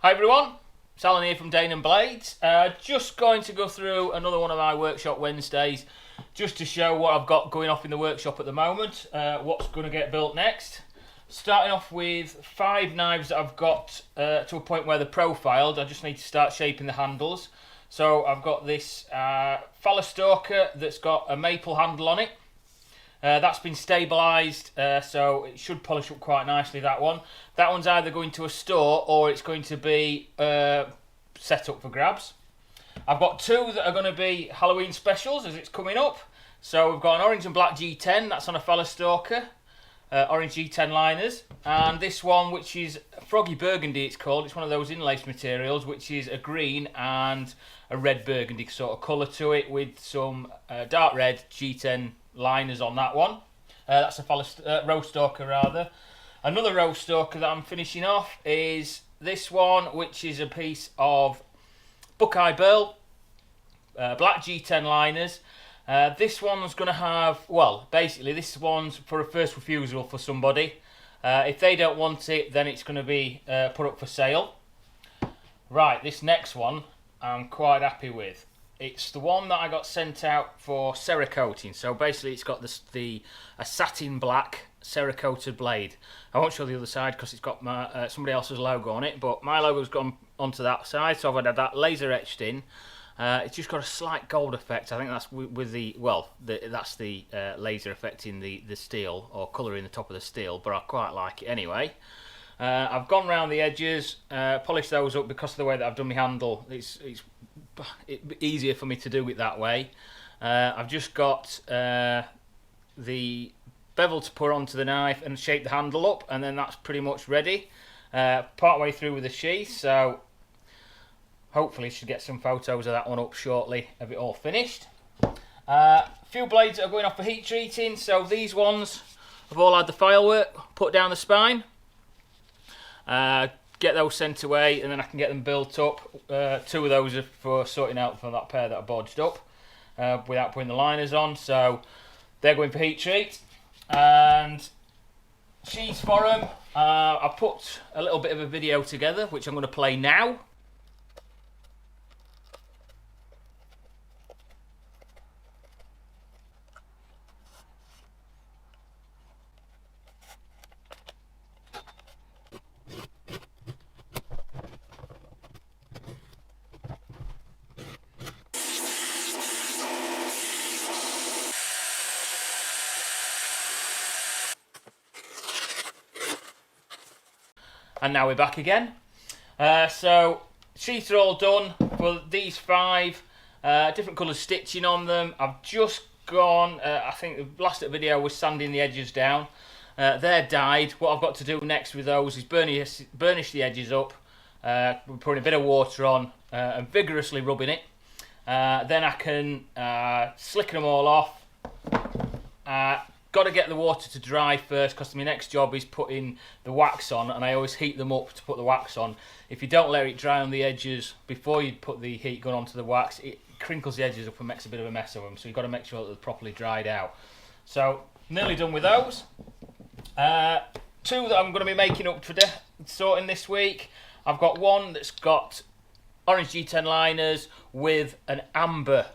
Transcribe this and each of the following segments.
Hi everyone, it's Alan here from danumblades. Just going to go through another one of my workshop Wednesdays just to show what I've got going off in the workshop at the moment, what's going to get built next. Starting off with 5 knives that I've got to a point where they're profiled. I just need to start shaping the handles. So I've got this phallus stalker that's got a maple handle on it. That's been stabilised, so it should polish up quite nicely, that one. That one's either going to a store or it's going to be set up for grabs. I've got 2 that are going to be Halloween specials as it's coming up. So we've got an orange and black G10, that's on a phallus stalker, orange G10 liners. And this one, which is Froggy Burgundy it's called, it's one of those inlace materials, which is a green and a red burgundy sort of colour to it with some dark red G10 liners on that one. That's a phallus rose stalker rather. Another rose stalker that I'm finishing off is this one, which is a piece of Buckeye Burl, black G10 liners. This one's going to have, well, basically this one's for a first refusal for somebody. If they don't want it, then it's going to be put up for sale. Right, this next one I'm quite happy with. It's the one that I got sent out for Cerakoting. So basically it's got a satin black Cerakoted blade. I won't show the other side because it's got my somebody else's logo on it, but my logo's gone onto that side, so I've had that laser etched in. It's just got a slight gold effect. I think that's with that's the laser affecting the steel, or colour in the top of the steel, but I quite like it anyway. I've gone round the edges, polished those up because of the way that I've done my handle. It's easier for me to do it that way. I've just got the bevel to put onto the knife and shape the handle up, and then that's pretty much ready. Part way through with the sheath, so hopefully should get some photos of that one up shortly of it all finished. A few blades that are going off for heat treating, so these ones have all had the file work put down the spine. Get those sent away and then I can get them built up. 2 of those are for sorting out for that pair that I bodged up without putting the liners on, so they're going for heat treat. And sheaths for them, I put a little bit of a video together which I'm going to play now. And now we're back again. So sheaths are all done for these 5. Different colour stitching on them. I've just gone, I think the last video was sanding the edges down. They're dyed. What I've got to do next with those is burnish the edges up. We're putting a bit of water on and vigorously rubbing it. Then I can slicken them all off. Got to get the water to dry first because my next job is putting the wax on, and I always heat them up to put the wax on. If you don't let it dry on the edges before you put the heat gun onto the wax, it crinkles the edges up and makes a bit of a mess of them, so you've got to make sure that they're properly dried out. So nearly done with those. 2 that I'm going to be making up for sorting this week. I've got one that's got orange G10 liners with an amber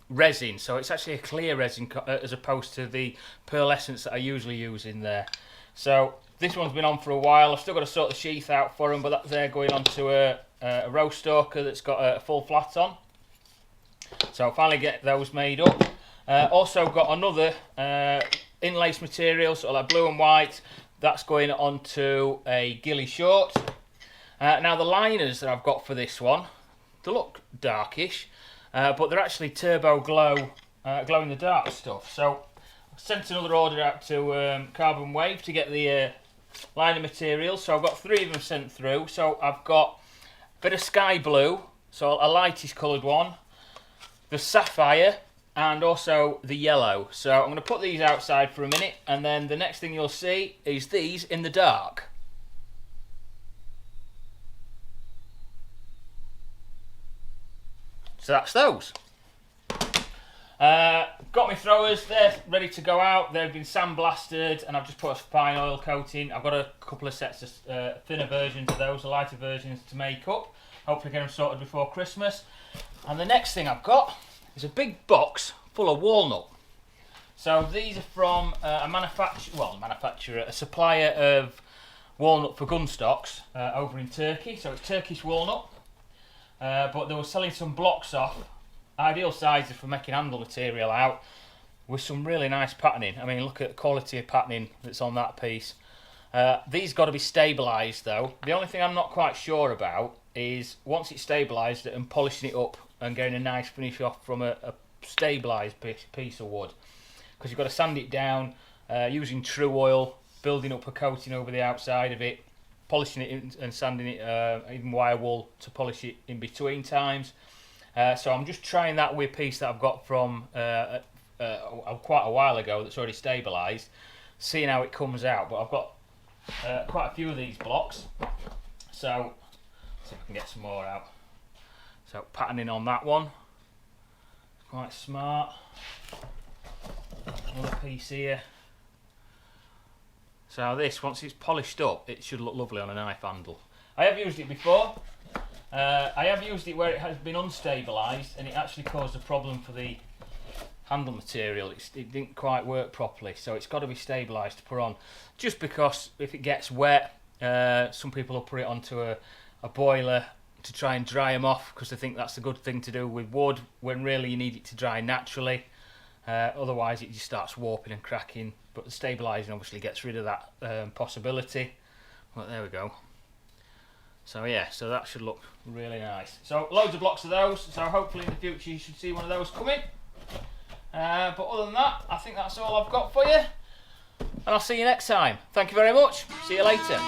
resin, so it's actually a clear resin as opposed to the pearlescence that I usually use in there. So this one's been on for a while. I've still got to sort the sheath out for them, but they're going onto a rose stalker that's got a full flat on. So I'll finally get those made up. Also got another inlace material, sort of like blue and white. That's going onto a ghillie short. Now the liners that I've got for this one, they look darkish. But they're actually turbo glow, glow in the dark stuff. So I sent another order out to Carbon Wave to get the liner material. So I've got 3 of them sent through. So I've got a bit of sky blue, so a lightish coloured one, the sapphire, and also the yellow. So I'm going to put these outside for a minute, and then the next thing you'll see is these in the dark. So that's those. Got my throwers, they're ready to go out. They've been sandblasted and I've just put a fine oil coating. I've got a couple of sets of thinner versions of those, the lighter versions to make up. Hopefully get them sorted before Christmas. And the next thing I've got is a big box full of walnut. So these are from a manufacturer, a supplier of walnut for gun stocks over in Turkey. So it's Turkish walnut, but they were selling some blocks off, ideal sizes for making handle material out, with some really nice patterning. I mean, look at the quality of patterning that's on that piece. These got to be stabilised though. The only thing I'm not quite sure about is once it's stabilised and polishing it up and getting a nice finish off from a stabilised piece of wood, because you've got to sand it down using true oil, building up a coating over the outside of it, polishing it and sanding it, even wire wool to polish it in between times. So I'm just trying that with a piece that I've got from quite a while ago that's already stabilised, seeing how it comes out. But I've got quite a few of these blocks, so let's see if I can get some more out. So patterning on that one, quite smart. Another piece here. So this, once it's polished up, it should look lovely on a knife handle. I have used it before. I have used it where it has been unstabilised and it actually caused a problem for the handle material. It didn't quite work properly, so it's got to be stabilised to put on. Just because if it gets wet, some people will put it onto a boiler to try and dry them off, because they think that's a good thing to do with wood, when really you need it to dry naturally. Otherwise it just starts warping and cracking, but the stabilising obviously gets rid of that possibility. Well, there we go. So yeah, so that should look really nice. So loads of blocks of those, so hopefully in the future you should see one of those coming. But other than that, I think that's all I've got for you, and I'll see you next time. Thank you very much, see you later.